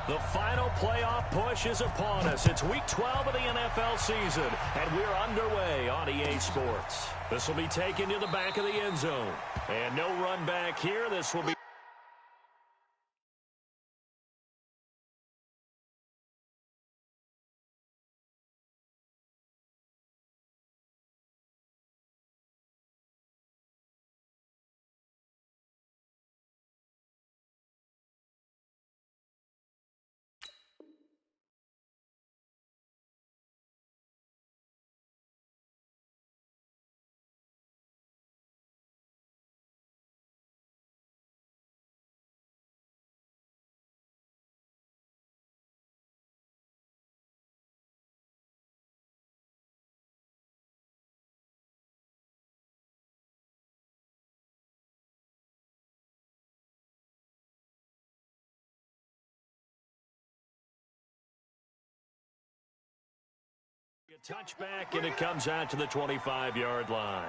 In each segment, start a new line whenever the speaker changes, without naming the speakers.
The final playoff push is upon us. It's Week 12 of the NFL season, and we're underway on EA Sports. This will be taken to the back of the end zone. And no run back here. This will be... A touchback, and it comes out to the 25-yard line.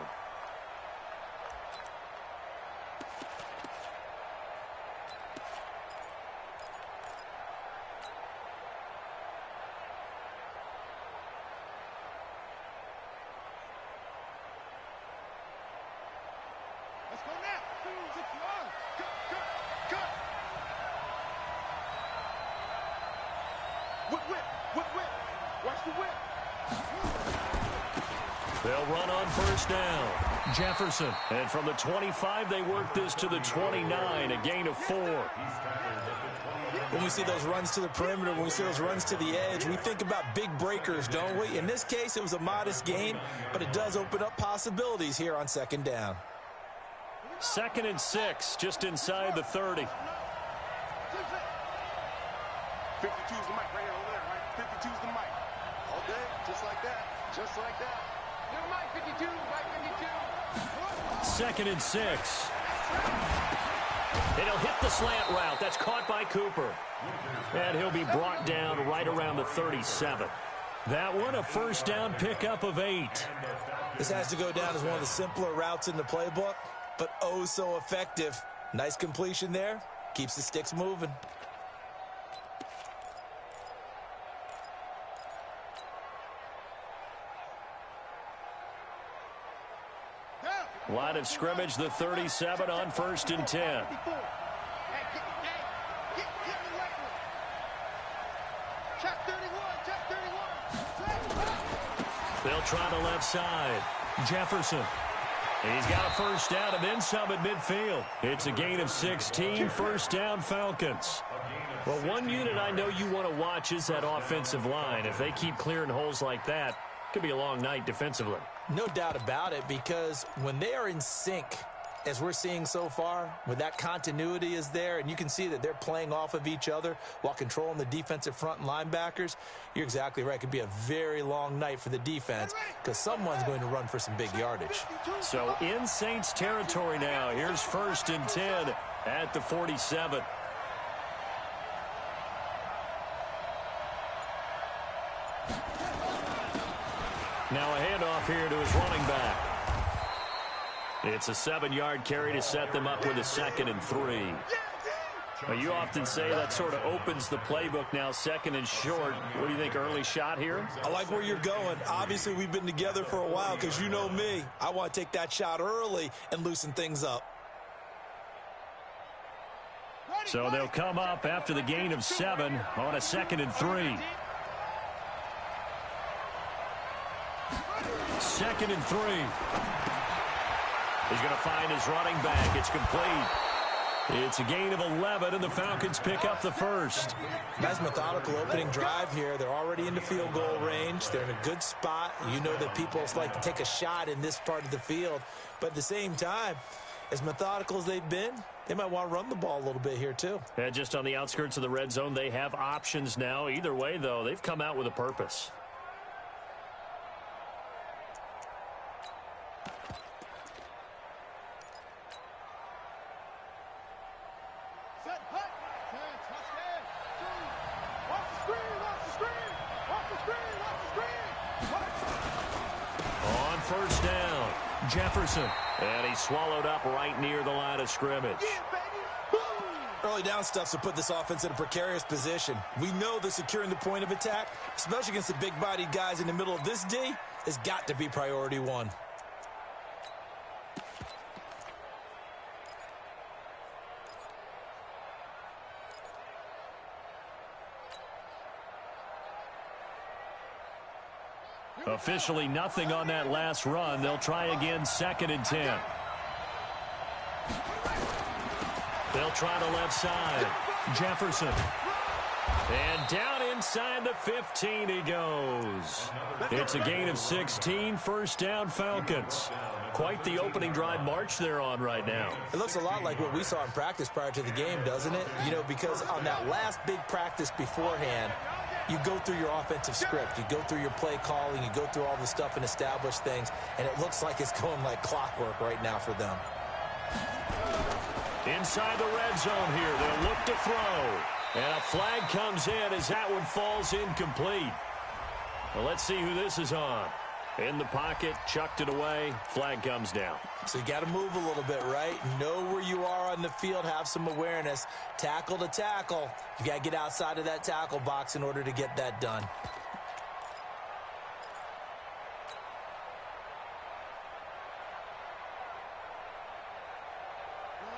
Let's go now. 2, 6, 1. Cut. Whip. Watch the whip.
They'll run on first down. Jefferson. And from the 25, they work this to the 29, a gain of 4.
When we see those runs to the perimeter, when we see those runs to the edge, we think about big breakers, don't we? In this case, it was a modest gain, but it does open up possibilities here on second down.
2nd and 6, just inside the 30.
52's the mic right here, over there, right? 52's the mic. All day, just like that. Your mic 52, mic 52.
2nd and 6. And he'll hit the slant route. That's caught by Cooper. And he'll be brought down right around the 37. That one, a first down pickup of 8.
This has to go down as one of the simpler routes in the playbook, but oh so effective. Nice completion there. Keeps the sticks moving.
Line of scrimmage, the 37 on 1st and 10. They'll try the left side. Jefferson. He's got a first down and then some at midfield. It's a gain of 16, first down Falcons. Well, one unit I know you want to watch is that offensive line. If they keep clearing holes like that, it could be a long night defensively.
No doubt about it, because when they are in sync, as we're seeing so far, when that continuity is there, and you can see that they're playing off of each other while controlling the defensive front and linebackers, you're exactly right. It could be a very long night for the defense because someone's going to run for some big yardage.
So in Saints territory now, here's 1st and 10 at the 47. Now a handoff here to his running back. It's a 7-yard carry to set them up with a 2nd and 3. Well, you often say that sort of opens the playbook now, 2nd and short. What do you think, early shot here?
I like where you're going. Obviously, we've been together for a while because you know me. I want to take that shot early and loosen things up.
So they'll come up after the gain of 7 on a 2nd and 3. 2nd and 3. He's going to find his running back. It's complete. It's a gain of 11, and the Falcons pick up the first.
Nice methodical opening drive here. They're already into field goal range. They're in a good spot. You know that people like to take a shot in this part of the field. But at the same time, as methodical as they've been, they might want to run the ball a little bit here too.
And just on the outskirts of the red zone, they have options now. Either way, though, they've come out with a purpose. On first down, Jefferson. And he swallowed up right near the line of scrimmage.
early down stuff to put this offense in a precarious position. We know that securing the point of attack, especially against the big-bodied guys in the middle of this D, has got to be priority one.
Officially nothing on that last run. They'll try again, 2nd and 10. They'll try the left side. Jefferson. And down inside the 15 he goes. It's a gain of 16, 1st down Falcons. Quite the opening drive march they're on right now.
It looks a lot like what we saw in practice prior to the game, doesn't it? You know, because on that last big practice beforehand, you go through your offensive script. You go through your play calling. You go through all the stuff and establish things. And it looks like it's going like clockwork right now for them.
Inside the red zone here. They'll look to throw. And a flag comes in as that one falls incomplete. Well, let's see who this is on. In the pocket, chucked it away. Flag comes down.
So you got to move a little bit, right? Know where you are on the field. Have some awareness. Tackle to tackle. You got to get outside of that tackle box in order to get that done.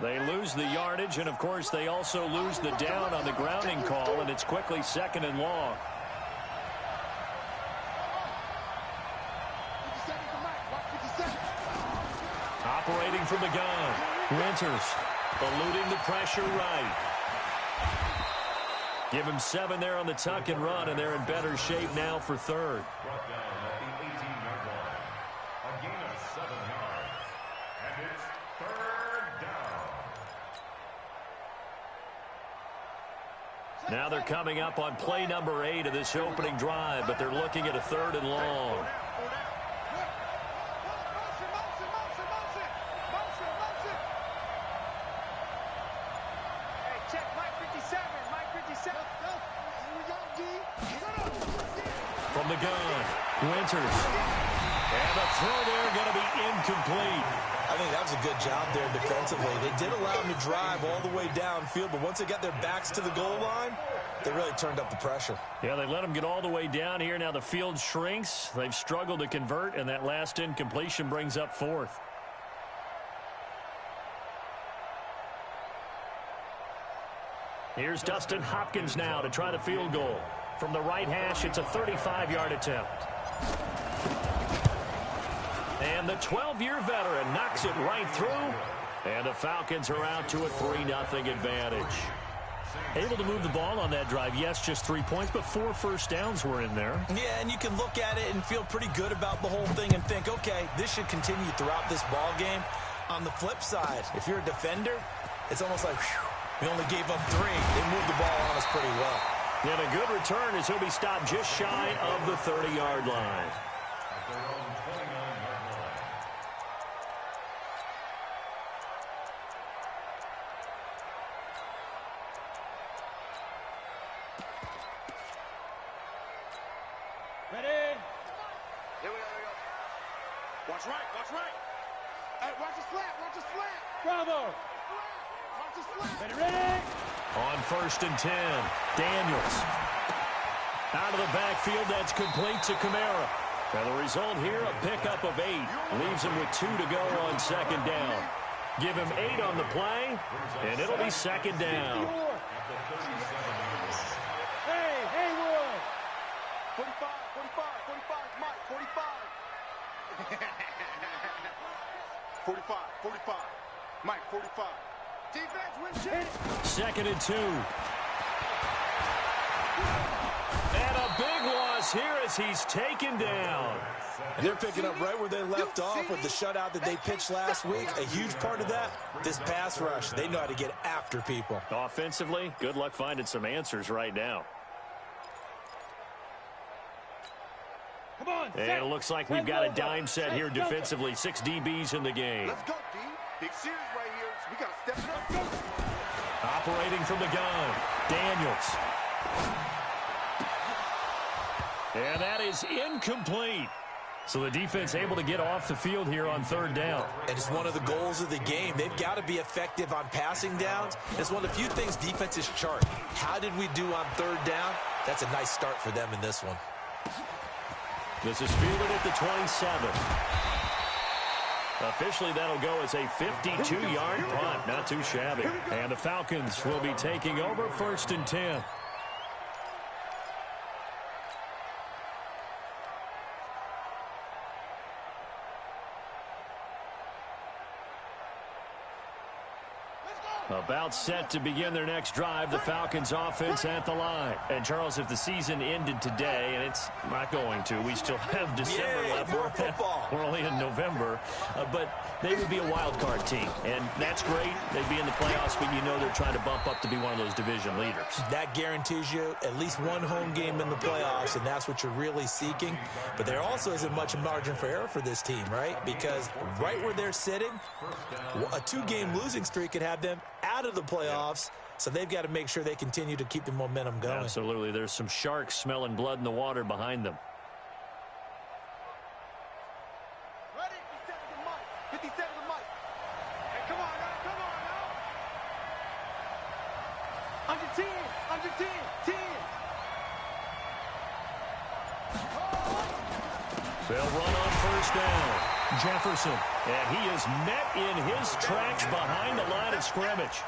They lose the yardage, and, of course, they also lose the down on the grounding call, and it's quickly 2nd and long. Operating from the gun. Winters eluding the pressure right. Give him 7 there on the tuck and run, and they're in better shape now for 3rd. Now they're coming up on play number 8 of this opening drive, but they're looking at a 3rd and long. From the gun, Winters. And the throw there going to be incomplete.
I think that was a good job there defensively. They did allow them to drive all the way downfield, but once they got their backs to the goal line, they really turned up the pressure.
Yeah, they let them get all the way down here. Now the field shrinks. They've struggled to convert, and that last incompletion brings up 4th. Here's Dustin Hopkins now to try the field goal. From the right hash, it's a 35-yard attempt. And the 12-year veteran knocks it right through. And the Falcons are out to a 3-0 advantage. Able to move the ball on that drive. Yes, just 3 points, but 4 first downs were in there.
Yeah, and you can look at it and feel pretty good about the whole thing and think, okay, this should continue throughout this ball game. On the flip side, if you're a defender, it's almost like, whew, we only gave up 3. They moved the ball on us pretty well.
And a good return as he'll be stopped just shy of the 30-yard line.
Ready? Here we go. Watch right, watch right. Hey, watch the slant, watch the slant.
Bravo.
Watch the slant.
Ready?
On 1st and 10, Daniels. Out of the backfield, that's complete to Kamara. And the result here, a pickup of 8. Leaves him with 2 to go on 2nd down. Give him 8 on the play, and it'll be 2nd down.
Hey, Haywood.
45, 45, Mike, 45. 45, 45. Mike, 45. Defense wins shit.
2nd and 2. And a big loss here as he's taken down.
And they're picking up right where they left off with the shutout that they pitched last week. A huge part of that, this pass rush. They know how to get after people.
Offensively, good luck finding some answers right now.
Come on.
And it looks like we've got a dime set here defensively. 6 DBs in the game.
Let's go, D. Big series right here. We got to step it up.
Operating from the gun, Daniels. And that is incomplete. So the defense able to get off the field here on third down.
And it's one of the goals of the game. They've got to be effective on passing downs. It's one of the few things defenses chart. How did we do on third down? That's a nice start for them in this one.
This is fielded at the 27. Officially, that'll go as a 52-yard punt. Not too shabby. And the Falcons will be taking over 1st and 10. About set to begin their next drive, the Falcons offense at the line. And, Charles, if the season ended today, and it's not going to, we still have December left.
More football.
We're only in November. But they would be a wild card team. And that's great. They'd be in the playoffs, but you know they're trying to bump up to be one of those division leaders.
That guarantees you at least one home game in the playoffs, and that's what you're really seeking. But there also isn't much margin for error for this team, right? Because right where they're sitting, a 2-game losing streak could have them out of the playoffs, so they've got to make sure they continue to keep the momentum going.
Absolutely. There's some sharks smelling blood in the water behind them.
Ready? 57 to Mike. 57 to Mike. Hey, come on now. Come on now. Under 10. Under 10. 10.
They'll run on first down. Jefferson, and he is met in his tracks behind the line of scrimmage.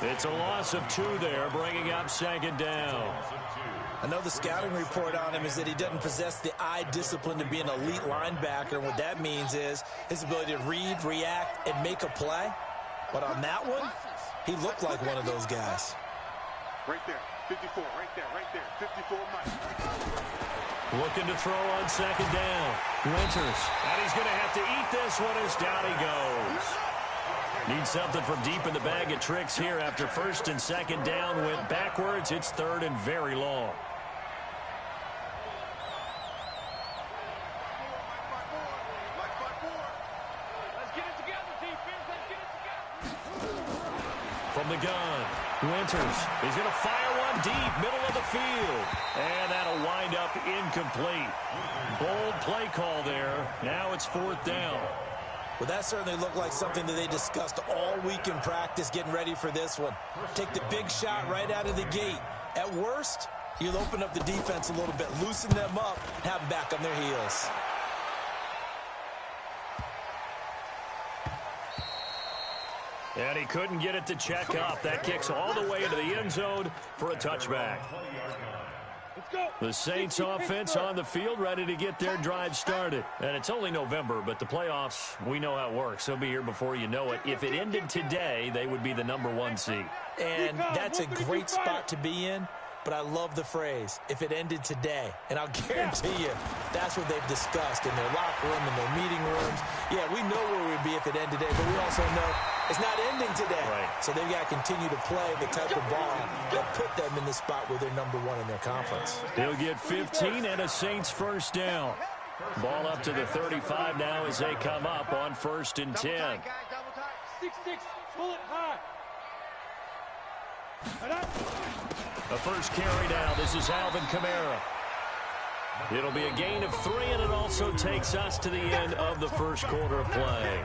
It's a loss of 2 there, bringing up 2nd down.
I know the scouting report on him is that he doesn't possess the eye discipline to be an elite linebacker. And what that means is his ability to read, react, and make a play. But on that one, he looked like one of those guys.
Right there. 54. Right there. Right there. 54 Mike.
Looking to throw on 2nd down. Winters. And he's going to have to eat this one as down he goes. Needs something from deep in the bag of tricks here after 1st and 2nd down went backwards. It's 3rd and very long.
Let's get it together, defense. Let's get it together.
From the gun, Winters. He's going to fire one deep, middle of the field. And that'll wind up incomplete. Bold play call there. Now it's 4th down.
Well, that certainly looked like something that they discussed all week in practice, getting ready for this one. Take the big shot right out of the gate. At worst, you'll open up the defense a little bit, loosen them up, and have them back on their heels.
And he couldn't get it to check up. That kicks all the way into the end zone for a touchback. The Saints offense on the field, ready to get their drive started. And it's only November, but the playoffs, we know how it works. They'll be here before you know it. If it ended today, they would be the #1 seed.
And that's a great spot to be in. But I love the phrase, if it ended today. And I'll guarantee you, that's what they've discussed in their locker room, in their meeting rooms. Yeah, we know where we'd be if it ended today, but we also know it's not ending today.
Right.
So they've got to continue to play the type of ball that put them in the spot where they're #1 in their conference.
He'll get 15 and a Saints 1st down. Ball up to the 35 now as they come up on 1st and 10.
6-6, pull it high.
The first carry now. This is Alvin Kamara. It'll be a gain of 3, and it also takes us to the end of the first quarter of play.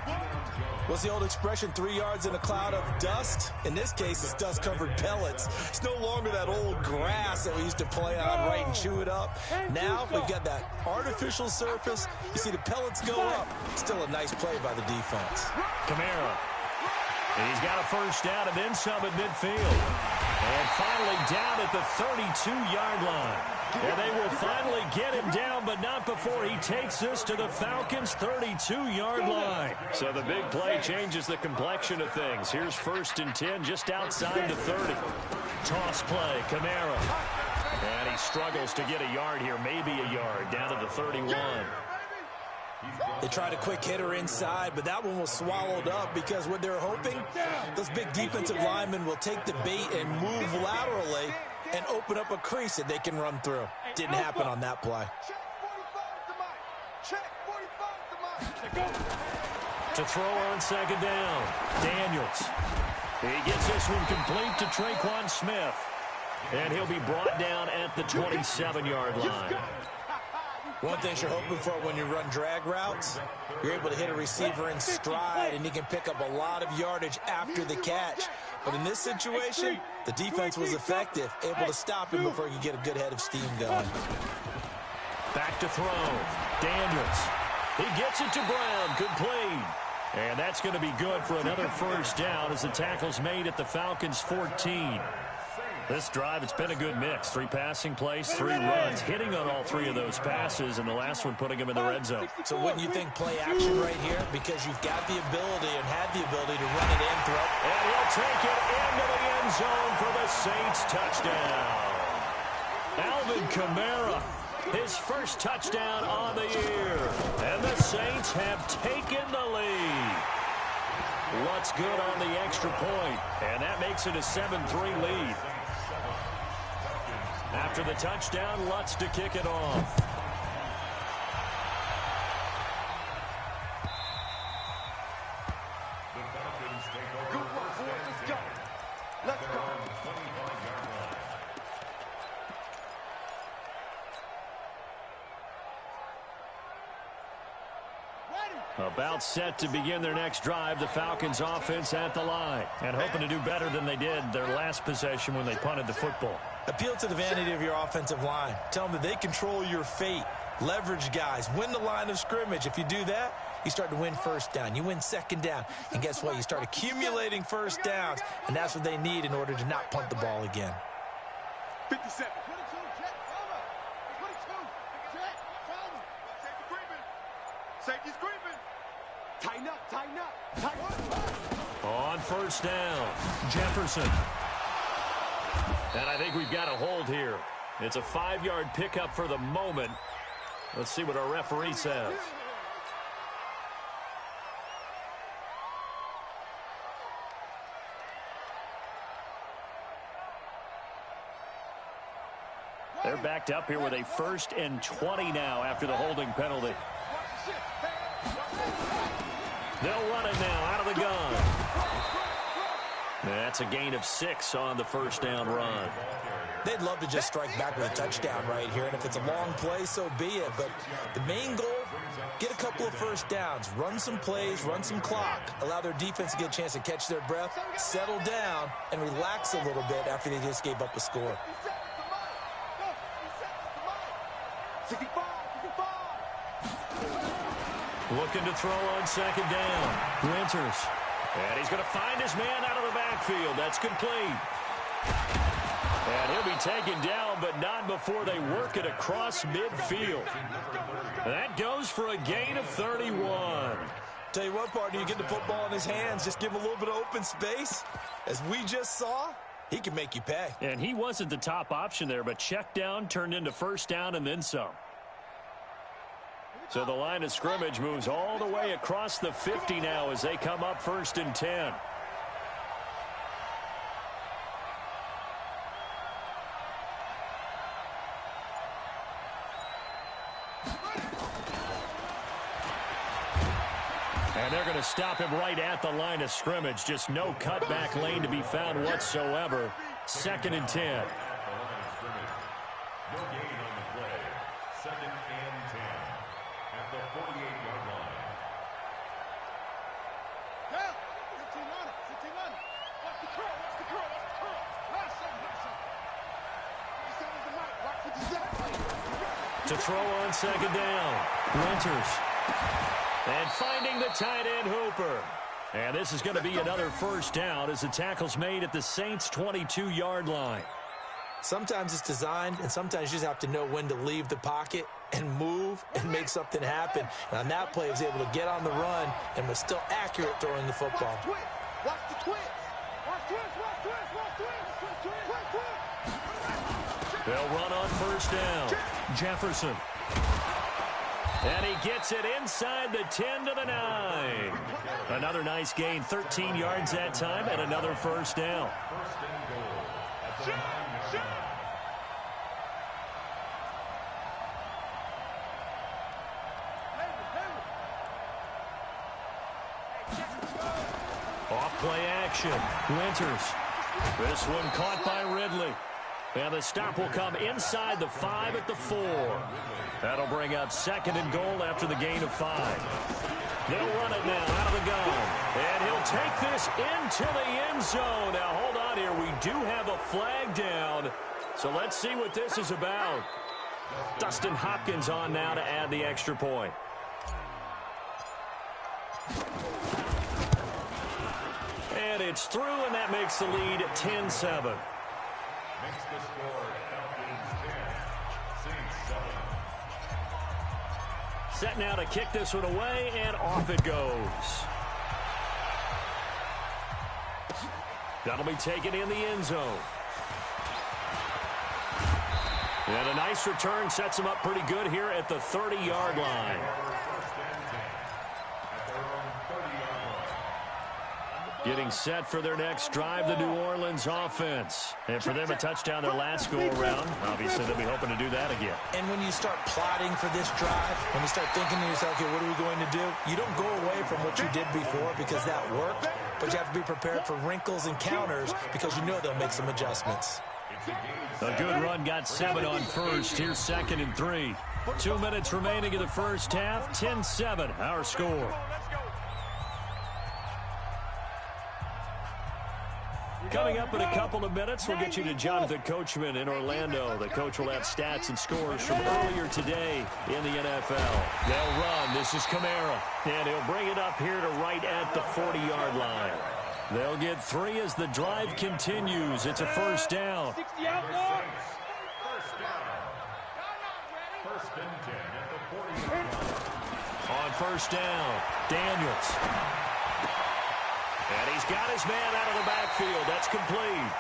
What's the old expression, 3 yards in a cloud of dust? In this case, it's dust-covered pellets. It's no longer that old grass that we used to play on, right, and chew it up. Now we've got that artificial surface. You see the pellets go up. Still a nice play by the defense.
Kamara. And he's got a first down and then some at midfield. And finally down at the 32-yard line. And they will finally get him down, but not before he takes this to the Falcons' 32-yard line. So the big play changes the complexion of things. Here's 1st and 10 just outside the 30. Toss play, Kamara. And he struggles to get a yard here, maybe a yard, down to the 31.
They tried a quick hitter inside, but that one was swallowed up because what they're hoping, those big defensive linemen will take the bait and move laterally and open up a crease that they can run through. Didn't happen on that play.
To throw on 2nd down, Daniels. He gets this one complete to Traquan Smith. And he'll be brought down at the 27-yard line.
One thing you're hoping for when you run drag routes, you're able to hit a receiver in stride, and he can pick up a lot of yardage after the catch. But in this situation, the defense was effective, able to stop him before he could get a good head of steam going.
Back to throw. Daniels. He gets it to Brown. Complete. And that's going to be good for another first down as the tackle's made at the Falcons' 14. This drive, it's been a good mix. 3 passing plays, 3 runs, hitting on all 3 of those passes, and the last one putting him in the red zone.
So wouldn't you think play action right here? Because you've got the ability and had the ability to run it in, throw.
And he'll take it into the end zone for the Saints touchdown. Alvin Kamara, his first touchdown on the year. And the Saints have taken the lead. What's good on the extra point? And that makes it a 7-3 lead. After the touchdown, Lutz to kick it off.
Good work, boys. Let's go. Let's go.
About set to begin their next drive, the Falcons offense at the line. And hoping to do better than they did their last possession when they punted the football.
Appeal to the vanity of your offensive line. Tell them that they control your fate. Leverage guys. Win the line of scrimmage. If you do that, you start to win first down. You win second down. And guess what? You start accumulating first downs. And that's what they need in order to not punt the ball again.
57. Safety's creeping. Tighten up, tighten up, tighten up.
On first down, Jefferson. And I think we've got a hold here. It's a 5-yard pickup for the moment. Let's see what our referee says. They're backed up here with a 1st and 20 now after the holding penalty. They'll run it now out of the gun. That's a gain of 6 on the first down run.
They'd love to just strike back with a touchdown right here, and if it's a long play, so be it. But the main goal, get a couple of first downs, run some plays, run some clock, allow their defense to get a chance to catch their breath, settle down, and relax a little bit after they just gave up a score.
65.
Looking to throw on second down. Winters. And he's going to find his man out of the backfield. That's complete. And he'll be taken down, but not before they work it across midfield. That goes for a gain of 31.
Tell you what, partner, you get the football in his hands, just give him a little bit of open space. As we just saw, he can make you pay.
And he wasn't the top option there, but check down turned into first down and then some. So the line of scrimmage moves all the way across the 50 now as they come up 1st and 10. And they're going to stop him right at the line of scrimmage. Just no cutback lane to be found whatsoever. 2nd and 10. To throw on second down. Winters. And finding the tight end Hooper. And this is going to be another first down as the tackle's made at the Saints' 22-yard line.
Sometimes it's designed, and sometimes you just have to know when to leave the pocket and move and make something happen. And on that play, he was able to get on the run and was still accurate throwing the football.
Watch the twist. Watch twist. Watch twist. Watch twist. Watch twist.
They'll run on first down. Jefferson. And he gets it inside the 10 to the 9. Another nice gain, 13 yards that time, and another first down. Off play action. Winters. This one caught by Ridley. And the stop will come inside the 5 at the 4. That'll bring up 2nd and goal after the gain of 5. They'll run it now out of the gun. And he'll take this into the end zone. Now, hold on here. We do have a flag down. So let's see what this is about. Dustin Hopkins on now to add the extra point. And it's through, and that makes the lead 10-7.
Makes the score Falcons 10, Saints 7.
Set now to kick this one away, and off it goes. That'll be taken in the end zone. And a nice return sets him up pretty good here at the 30-yard line. Getting set for their next drive, the New Orleans offense. And for them, a touchdown their last go-around. Obviously, they'll be hoping to do that again.
And when you start plotting for this drive, when you start thinking to yourself, okay, what are we going to do? You don't go away from what you did before because that worked, but you have to be prepared for wrinkles and counters because you know they'll make some adjustments.
A good run, got 7 on first. Here's 2nd and 3. 2 minutes remaining in the first half. 10-7, our score. Coming up in a couple of minutes, we'll get you to Jonathan Coachman in Orlando. The coach will have stats and scores from earlier today in the NFL. They'll run. This is Kamara. And he'll bring it up here to right at the 40-yard line. They'll get 3 as the drive continues. It's a first down.
60 out there.
First down. First and 10 at the 40-yard line.
On first down, Daniels. And he's got his man out of the backfield. That's complete.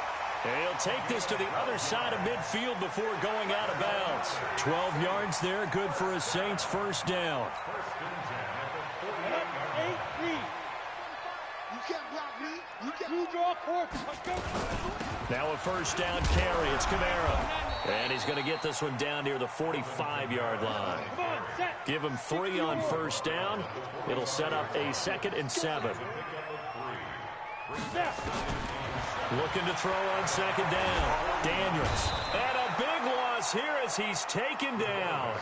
And he'll take this to the other side of midfield before going out of bounds. 12 yards there, good for a Saints first down.
First and 10 at the 40-yard line.
8-3.
You can't block me. You can't.
Two draw course. Let's go.
Now a first down carry. It's Kamara. And he's going to get this one down near the 45-yard line.
Come on, set.
Give him 3 on first down. It'll set up a 2nd and 7. Looking to throw on 2nd down. Daniels. And a big loss here as he's taken down.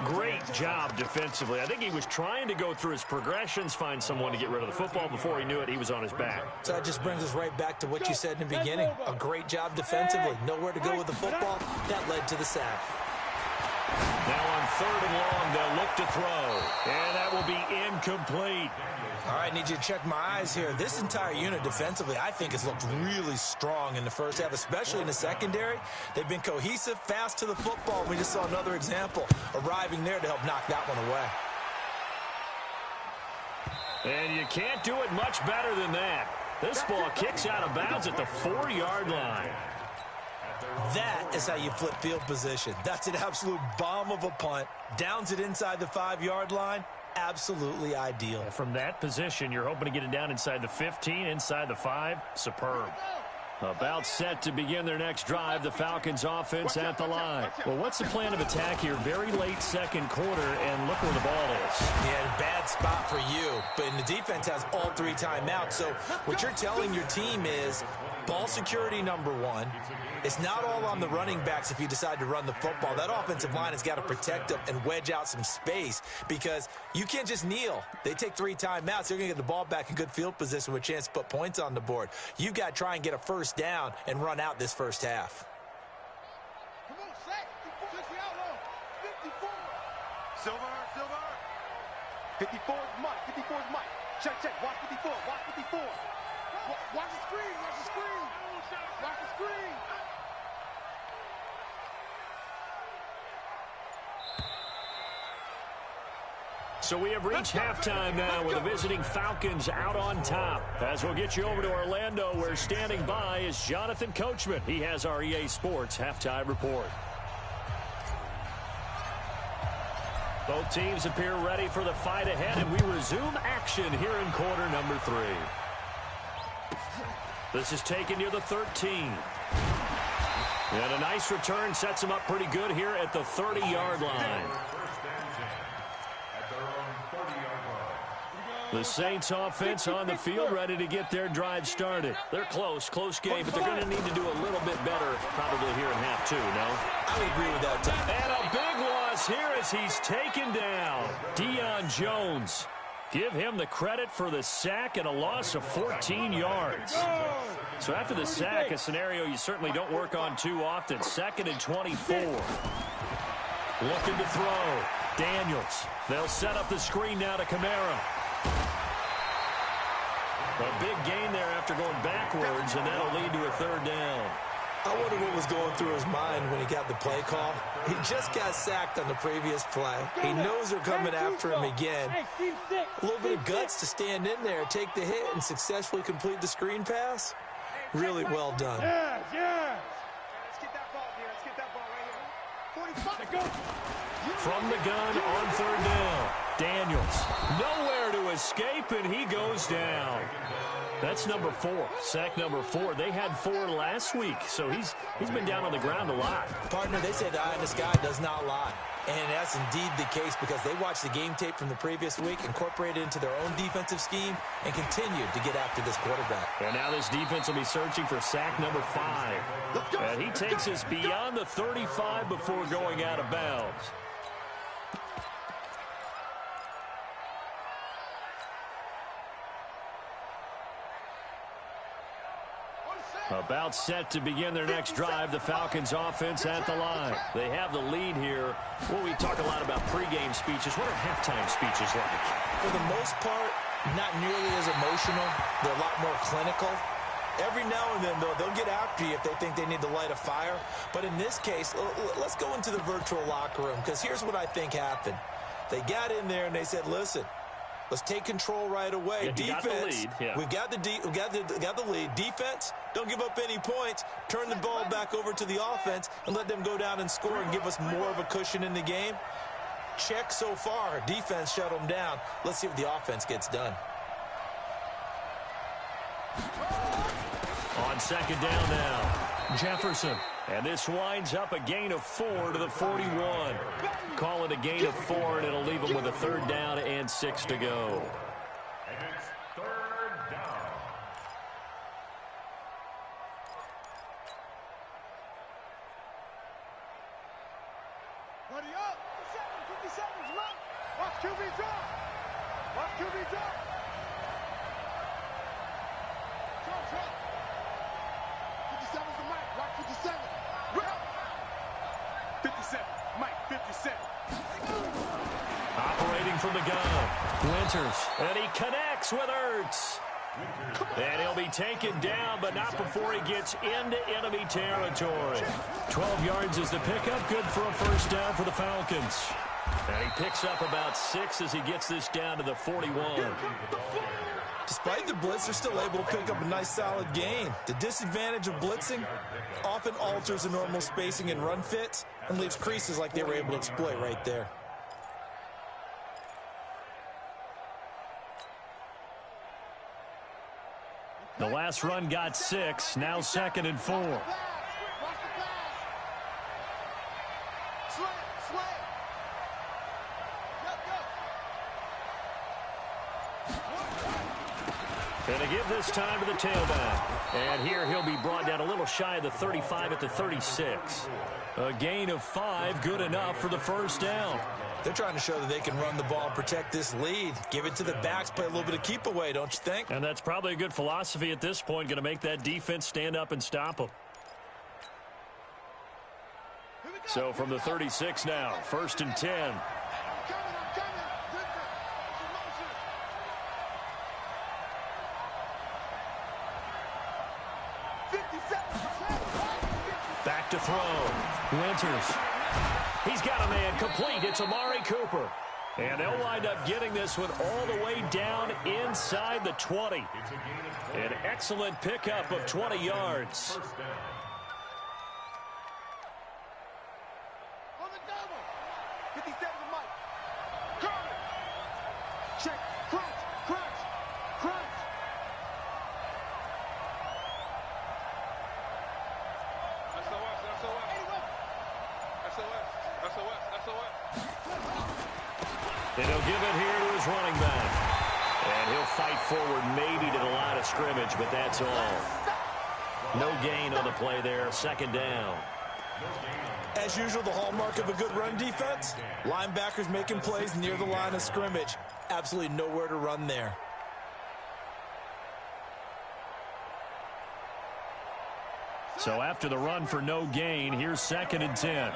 Great job defensively. I think he was trying to go through his progressions, find someone to get rid of the football. Before he knew it, he was on his back.
So that just brings us right back to what you said in the beginning. A great job defensively. Nowhere to go with the football. That led to the sack.
Now on 3rd and long, they'll look to throw. And that will be incomplete.
All right, need you to check my eyes here. This entire unit defensively, I think, has looked really strong in the first half, especially in the secondary. They've been cohesive, fast to the football. We just saw another example arriving there to help knock that one away.
And you can't do it much better than that. This ball kicks out of bounds at the 4-yard line.
That is how you flip field position. That's an absolute bomb of a punt. Downs it inside the 5-yard line. Absolutely ideal.
From that position, you're hoping to get it down inside the 15, inside the 5. Superb. About set to begin their next drive, the Falcons offense at the line. Well, what's the plan of attack here? Very late 2nd quarter, and look where the ball is.
Yeah, bad spot for you. But the defense has all 3 timeouts. So what you're telling your team is ball security #1. It's not all on the running backs if you decide to run the football. That offensive line has got to protect them and wedge out some space because you can't just kneel. They take 3 timeouts. They're going to get the ball back in good field position with a chance to put points on the board. You've got to try and get a first down and run out this first half.
Come on, sack. 54. Silver. 54 is Mike. 54 is Mike. Check. Watch 54. Watch 54. Watch the screen. Watch the screen. Watch the screen.
So we have reached halftime now with the visiting Falcons out on top. As we'll get you over to Orlando, where standing by is Jonathan Coachman. He has our EA Sports halftime report. Both teams appear ready for the fight ahead, and we resume action here in quarter number 3. This is taken near the 13. And a nice return sets him up pretty good here at the 30-yard line. The Saints offense on the field, ready to get their drive started. They're close game, but they're going to need to do a little bit better probably here in half two, no?
I would agree with that, Tom.
And a big loss here as he's taken down. Deion Jones. Give him the credit for the sack and a loss of 14 yards. So after the sack, a scenario you certainly don't work on too often. 2nd and 24. Looking to throw. Daniels. They'll set up the screen now to Kamara. A big gain there after going backwards, and that'll lead to a 3rd down.
I wonder what was going through his mind when he got the play call. He just got sacked on the previous play. He knows they're coming after him again. A little bit of guts to stand in there, take the hit, and successfully complete the screen pass. Really well done.
Let's get that ball here. Let's get that ball right here. 45.
From the gun on 3rd down. Daniels. Nowhere to escape, and he goes down. That's number 4. Sack number 4. They had 4 last week, so he's been down on the ground a lot.
Partner, they say the eye in the sky does not lie. And that's indeed the case because they watched the game tape from the previous week, incorporated it into their own defensive scheme, and continued to get after this quarterback.
And now this defense will be searching for sack number 5. And he takes us beyond the 35 before going out of bounds. About set to begin their next drive, the Falcons offense at the line. They have the lead here. Well, we talk a lot about pregame speeches. What are halftime speeches like?
For the most part, not nearly as emotional. They're a lot more clinical. Every now and then, though, they'll get after you if they think they need to light a fire. But in this case, let's go into the virtual locker room because here's what I think happened. They got in there and they said, listen, let's take control right away.
Yeah,
defense, we've got the lead. Defense, don't give up any points. Turn the ball back over to the offense and let them go down and score and give us more of a cushion in the game. Check so far. Defense shut them down. Let's see what the offense gets done.
On 2nd down now, Jefferson. And this winds up a gain of 4 to the 41. Call it a gain of 4, and it'll leave them with a 3rd down and 6 to go.
And it's 3rd down.
Buddy up. 50 seconds left. Watch QB drop. Watch QB drop. Drop. 57's the mic. Watch 57. 57. Mike, 57.
Operating from the gun, Winters. And he connects with Ertz. And he'll be taken down, but not before he gets into enemy territory. 12 yards is the pickup. Good for a 1st down for the Falcons. And he picks up about 6 as he gets this down to the 41.
Despite the blitz, they're still able to pick up a nice solid gain. The disadvantage of blitzing often alters the normal spacing and run fits and leaves creases like they were able to exploit right there.
The last run got 6, now 2nd and 4.
Watch the pass. Slant. Go.
And to give this time to the tailback. And here he'll be brought down a little shy of the 35 at the 36. A gain of 5, good enough for the 1st down.
They're trying to show that they can run the ball and protect this lead. Give it to the backs, play a little bit of keep away, don't you think?
And that's probably a good philosophy at this point, going to make that defense stand up and stop them. So from the 36 now, 1st and 10. Back to throw. Winters. He's got a man complete. It's Amari Cooper. And they'll wind up getting this one all the way down inside the 20. An excellent pickup of 20 yards.
On the double. 57 Mike. Curry. Check. Crunch.
And he'll give it here to his running back. And he'll fight forward maybe to the line of scrimmage, but that's all. No gain on the play there. Second down.
As usual, the hallmark of a good run defense, linebackers making plays near the line of scrimmage. Absolutely nowhere to run there.
So after the run for no gain, here's 2nd and 10.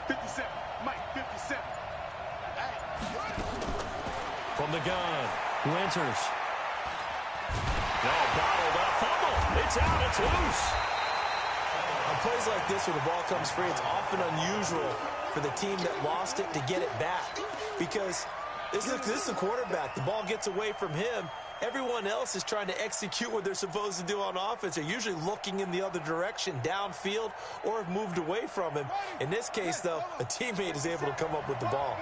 57, Mike, 57.
From the gun, Winters. No, bottled up, fumble. It's out, it's loose.
On plays like this where the ball comes free, it's often unusual for the team that lost it to get it back. Because this is a quarterback. The ball gets away from him. Everyone else is trying to execute what they're supposed to do on offense. They're usually looking in the other direction, downfield, or have moved away from him. In this case, though, a teammate is able to come up with the ball.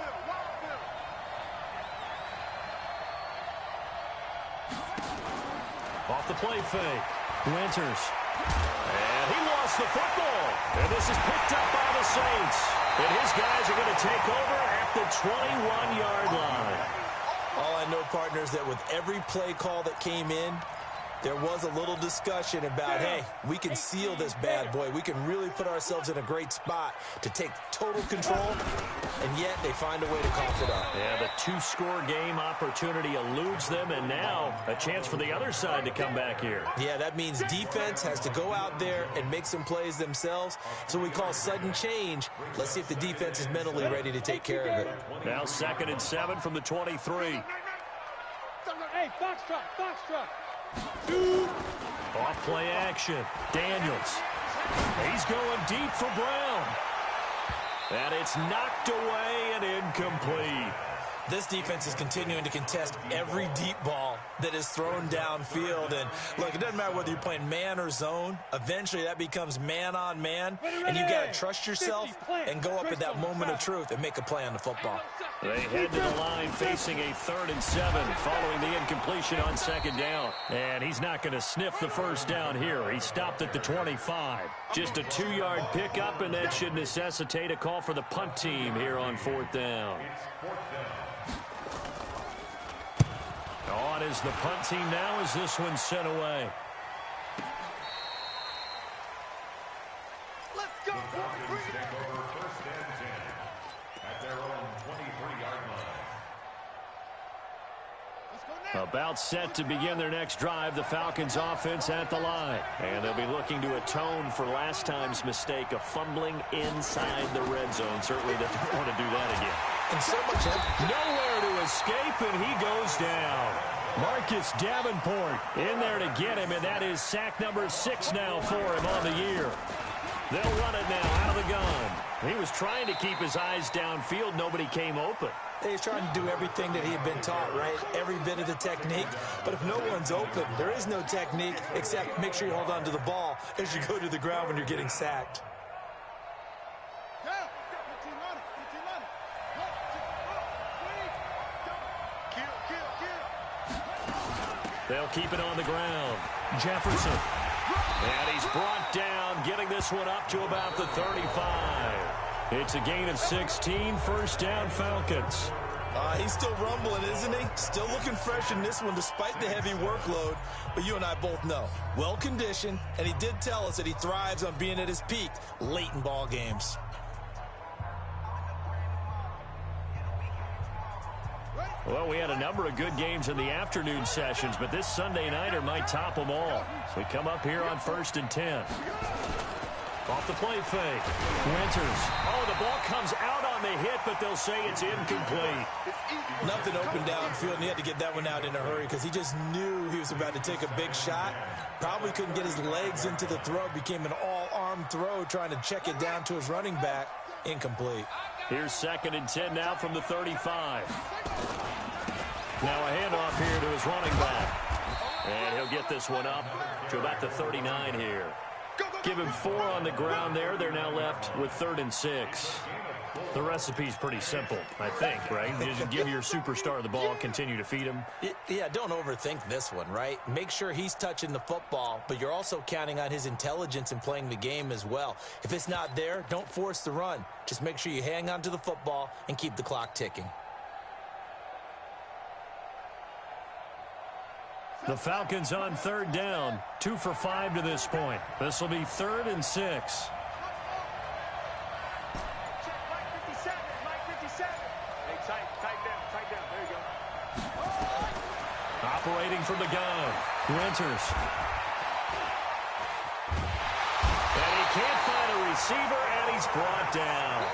Off the play fake, Winters. And he lost the football. And this is picked up by the Saints. And his guys are going to take over at the 21-yard line.
All I know, partners, that with every play call that came in, there was a little discussion about, hey, we can seal this bad boy. We can really put ourselves in a great spot to take total control, and yet they find a way to cough it up.
Yeah, the 2-score game opportunity eludes them, and now a chance for the other side to come back here.
Yeah, that means defense has to go out there and make some plays themselves. So we call sudden change. Let's see if the defense is mentally ready to take care of it.
Now 2nd and 7 from the 23.
Hey, foxtrot.
Off play action. Daniels. He's going deep for Brown. And it's knocked away and incomplete.
This defense is continuing to contest every deep ball that is thrown downfield. And look, it doesn't matter whether you're playing man or zone. Eventually, that becomes man on man. And you've got to trust yourself and go up at that moment of truth and make a play on the football.
They head to the line facing a 3rd and 7 following the incompletion on 2nd down. And he's not going to sniff the first down here. He stopped at the 25. Just a 2-yard pickup, and that should necessitate a call for the punt team here on 4th down. On is the punt team now as this one's sent away.
Let's go.
About set to begin their next drive, the Falcons offense at the line. And they'll be looking to atone for last time's mistake of fumbling inside the red zone. Certainly they don't want to do that again.
And so much
nowhere to escape, and he goes down. Marcus Davenport in there to get him, and that is sack number 6 now for him on the year. They'll run it now out of the gun. He was trying to keep his eyes downfield. Nobody came open.
He's trying to do everything that he had been taught, right? Every bit of the technique. But if no one's open, there is no technique except make sure you hold on to the ball as you go to the ground when you're getting sacked.
They'll keep it on the ground. Jefferson. And he's brought down, getting this one up to about the 35. It's a gain of 16, first down Falcons.
He's still rumbling, isn't he? Still looking fresh in this one despite the heavy workload. But you and I both know, well-conditioned, and he did tell us that he thrives on being at his peak late in ball games.
Well, we had a number of good games in the afternoon sessions, but this Sunday nighter might top them all. So we come up here on 1st and 10. Off the play fake. Winters. Oh, the ball comes out on the hit, but they'll say it's incomplete.
Nothing open downfield, and he had to get that one out in a hurry because he just knew he was about to take a big shot. Probably couldn't get his legs into the throw. Became an all-arm throw trying to check it down to his running back. Incomplete.
Here's 2nd and 10 now from the 35. Now a handoff here to his running back. And he'll get this one up to about the 39 here. Give him 4 on the ground there. They're now left with 3rd and 6. The recipe's pretty simple, I think, right? You just give your superstar the ball, continue to feed him.
Yeah, don't overthink this one, right? Make sure he's touching the football, but you're also counting on his intelligence in playing the game as well. If it's not there, don't force the run. Just make sure you hang on to the football and keep the clock ticking.
The Falcons on third down, 2 for 5 to this point. This will be 3rd and 6. Operating from the gun, Winters. And he can't find a receiver, and he's brought down.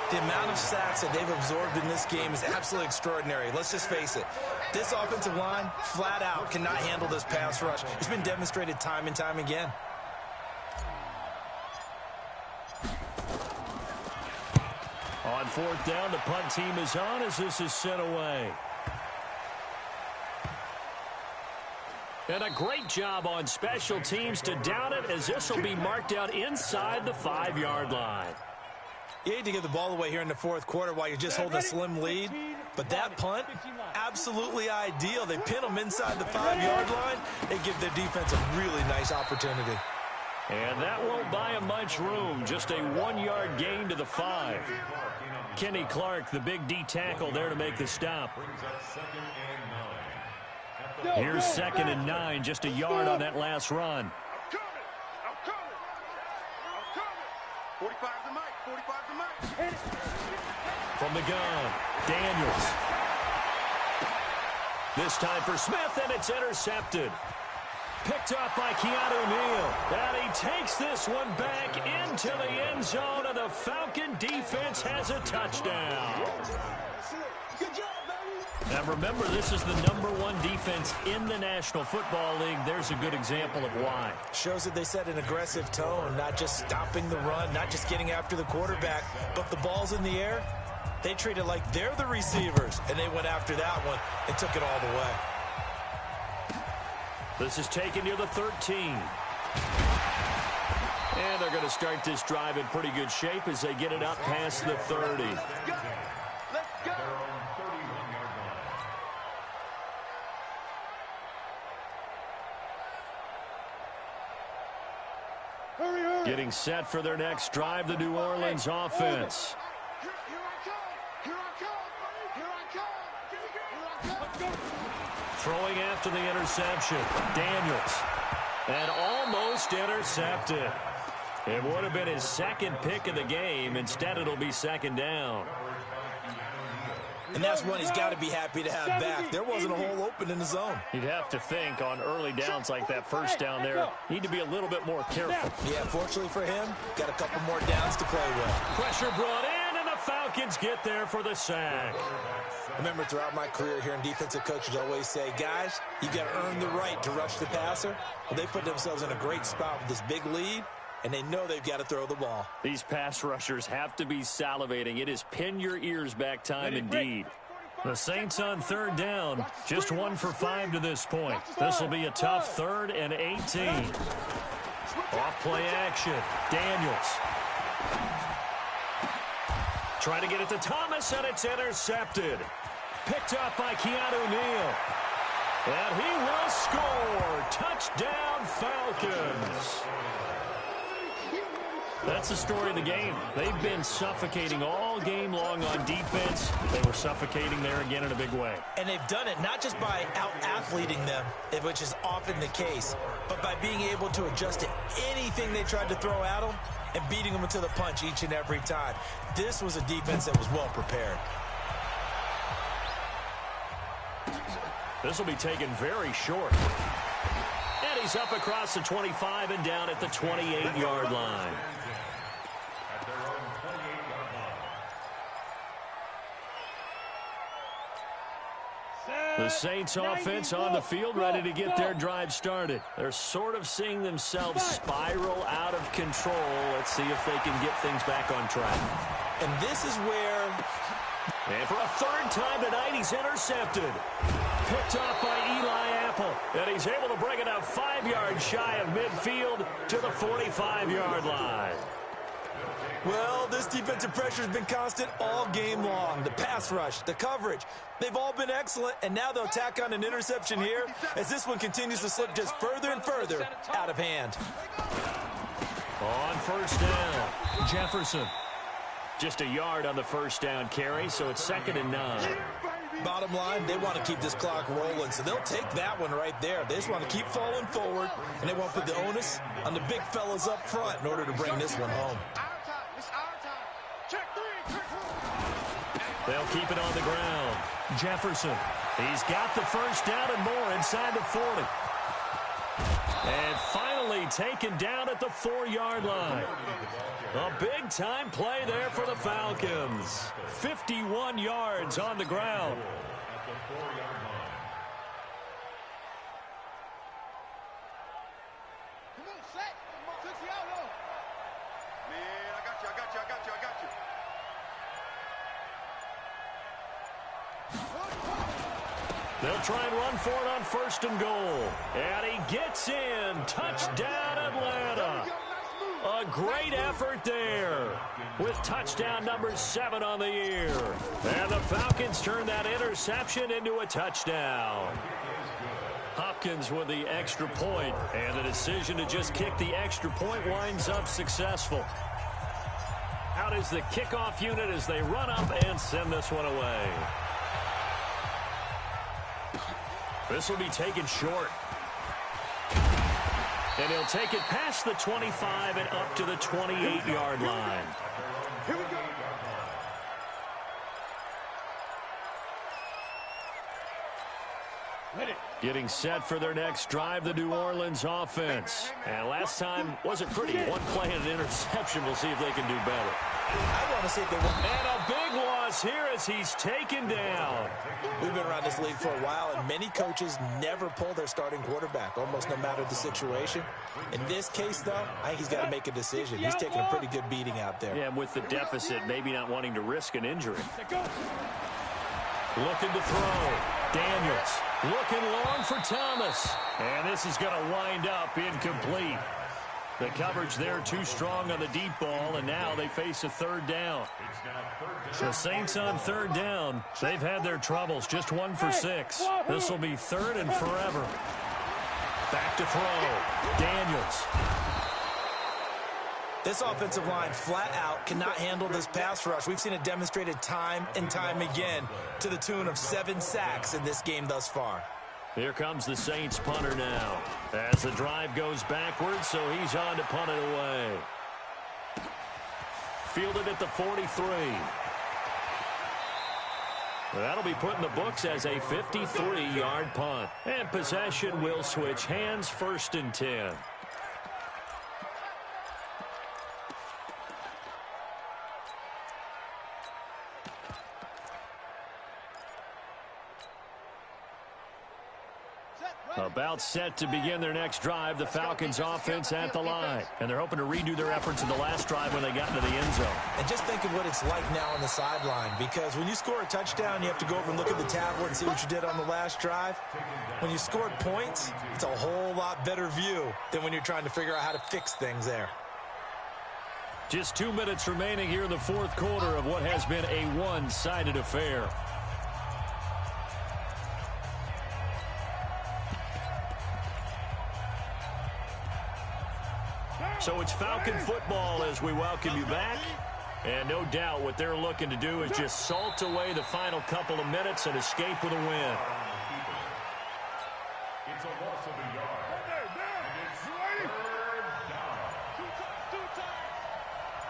The amount of sacks that they've absorbed in this game is absolutely extraordinary. Let's just face it. This offensive line, flat out, cannot handle this pass rush. It's been demonstrated time and time again.
On 4th down, the punt team is on as this is sent away. And a great job on special teams to down it, as this will be marked out inside the 5-yard line.
You hate to give the ball away here in the 4th quarter while you're just holding a slim lead, but that punt, absolutely ideal. They pin them inside the 5-yard line. They give their defense a really nice opportunity.
And that won't buy him much room. Just a 1-yard gain to the 5. Kenny Clark, the big D tackle, there to make the stop. Here's 2nd and 9, just a yard on that last run.
I'm coming. 45's the mic. 45's the mic.
From the gun, Daniels. This time for Smith, and it's intercepted. Picked up by Keanu Neal. And he takes this one back into the end zone, and the Falcon defense has a touchdown.
Good job, baby.
Now remember, this is the #1 defense in the National Football League. There's a good example of why.
Shows that they set an aggressive tone, not just stopping the run, not just getting after the quarterback, but the ball's in the air. They treat it like they're the receivers, and they went after that one and took it all the way.
This is taken near the 13. And they're going to start this drive in pretty good shape as they get it up past the 30.
Let's go.
Hurry.
Getting set for their next drive, the New Orleans offense.
Here I come.
Throwing after the interception, Daniels. And almost intercepted. It would have been his 2nd pick of the game. Instead, it'll be 2nd down.
And that's one he's got to be happy to have back. There wasn't a hole open in the zone.
You'd have to think on early downs like that, 1st down there, need to be a little bit more careful.
Yeah, fortunately for him, got a couple more downs to play with.
Pressure brought in, and the Falcons get there for the sack.
Remember, throughout my career here in defensive coaches always say, guys, you got to earn the right to rush the passer. Well, they put themselves in a great spot with this big lead, and they know they've got to throw the ball.
These pass rushers have to be salivating. It is pin your ears back time indeed. The Saints on 3rd down, just 1 for 5 to this point. This will be a tough 3rd and 18. Off play action, Daniels. Trying to get it to Thomas, and it's intercepted. Picked up by Keanu Neal. And he will score. Touchdown, Falcons. That's the story of the game. They've been suffocating all game long on defense. They were suffocating there again in a big way.
And they've done it not just by out-athleting them, which is often the case, but by being able to adjust to anything they tried to throw at them and beating them to the punch each and every time. This was a defense that was well prepared.
This will be taken very short. And he's up across the 25 and down at the 28-yard line. The Saints offense on the field, ready to get their drive started. They're sort of seeing themselves spiral out of control. Let's see if they can get things back on track.
And this is where...
And for a 3rd time tonight, he's intercepted. Picked off by Eli Apple. And he's able to bring it out 5 yards shy of midfield to the 45-yard line.
Well, this defensive pressure has been constant all game long. The pass rush, the coverage, they've all been excellent, and now they'll tack on an interception here as this one continues to slip just further and further out of hand.
On first down, Jefferson. Just a yard on the first down carry, so it's 2nd and 9.
Bottom line, they want to keep this clock rolling, so they'll take that one right there. They just want to keep falling forward, and they won't put the onus on the big fellas up front in order to bring this one home.
They'll keep it on the ground. Jefferson, he's got the first down and more inside the 40. And finally taken down at the 4-yard line. A big-time play there for the Falcons. 51 yards on the ground.
Come on, Sack. Took you out low. Man, I got you.
They'll try and run for it on 1st and goal. And he gets in. Touchdown, Atlanta. A great effort there with touchdown number 7 on the year. And the Falcons turn that interception into a touchdown. Hopkins with the extra point, and the decision to just kick the extra point winds up successful. Out is the kickoff unit as they run up and send this one away. This will be taken short. And he'll take it past the 25 and up to the 28-yard line.
Here we go.
Getting set for their next drive, the New Orleans offense. And last time wasn't pretty. One play and an interception. We'll see if they can do better.
I want to see if they will.
And a big loss here as he's taken down.
We've been around this league for a while, and many coaches never pull their starting quarterback, almost no matter the situation. In this case, though, I think he's got to make a decision. He's taking a pretty good beating out there.
Yeah, and with the deficit, maybe not wanting to risk an injury. Looking to throw. Daniels looking long for Thomas. And this is going to wind up incomplete. The coverage there too strong on the deep ball, and now they face a 3rd down. The Saints on 3rd down. They've had their troubles, just 1 for 6. This will be 3rd and forever. Back to throw. Daniels.
This offensive line flat out cannot handle this pass rush. We've seen it demonstrated time and time again to the tune of 7 sacks in this game thus far.
Here comes the Saints punter now as the drive goes backwards, so he's on to punt it away. Fielded at the 43. That'll be put in the books as a 53-yard punt. And possession will switch hands, 1st and 10. About set to begin their next drive, the Falcons offense at the line. And they're hoping to redo their efforts in the last drive when they got into the end zone.
And just think of what it's like now on the sideline, because when you score a touchdown, you have to go over and look at the tablet and see what you did on the last drive. When you scored points, it's a whole lot better view than when you're trying to figure out how to fix things there.
Just 2 minutes remaining here in the 4th quarter of what has been a one-sided affair. So it's Falcon football as we welcome you back. And no doubt what they're looking to do is just salt away the final couple of minutes and escape with a win.
It's a loss of a yard. And it's 3rd down.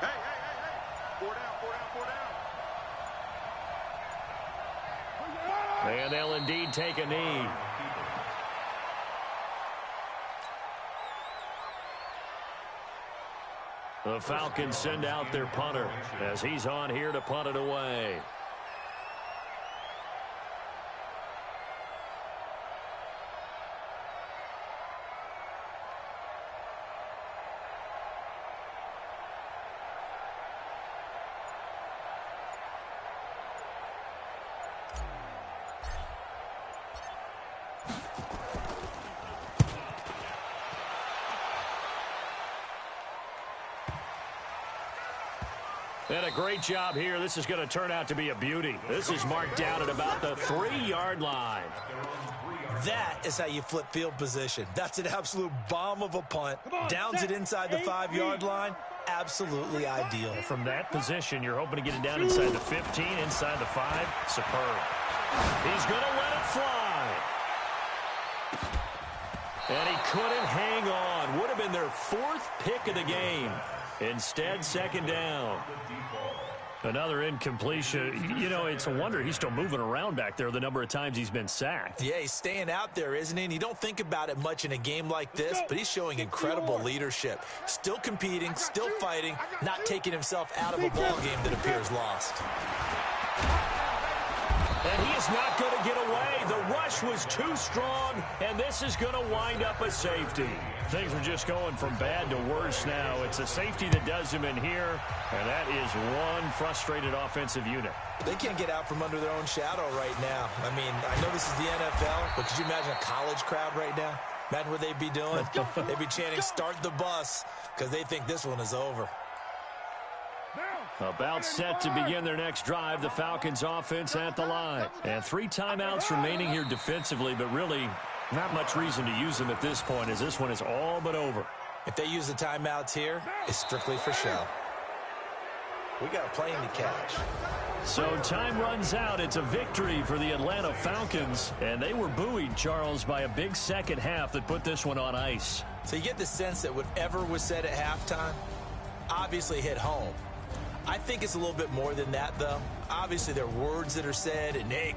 Hey. 4 down.
And they'll indeed take a knee. The Falcons send out their punter as he's on here to punt it away. And a great job here. This is going to turn out to be a beauty. This is marked down at about the 3-yard line.
That is how you flip field position. That's an absolute bomb of a punt. Downs it inside the 5-yard line. Absolutely ideal.
From that position, you're hoping to get it down inside the 15, inside the 5. Superb. He's going to let it fly. And he couldn't hang on. Would have been their 4th pick of the game. Instead, 2nd down. Another incompletion. You know, it's a wonder he's still moving around back there the number of times he's been sacked.
Yeah, he's staying out there, isn't he? And you don't think about it much in a game like this, but he's showing incredible leadership. Still competing, still fighting, not taking himself out of a ball game that appears lost.
And he is not going to get away. The rush was too strong, and this is going to wind up a safety. Things are just going from bad to worse now. It's a safety that does him in here, and that is one frustrated offensive unit.
They can't get out from under their own shadow right now. I mean, I know this is the NFL, but could you imagine a college crowd right now? Imagine what they'd be doing. They'd be chanting, "Start the bus," because they think this one is over.
About set to begin their next drive, the Falcons offense at the line. And 3 timeouts remaining here defensively, but really not much reason to use them at this point, as this one is all but over.
If they use the timeouts here, it's strictly for show. We got a plane to catch.
So time runs out. It's a victory for the Atlanta Falcons, and they were buoyed, Charles, by a big second half that put this one on ice.
So you get the sense that whatever was said at halftime obviously hit home. I think it's a little bit more than that, though. Obviously, there are words that are said, and hey,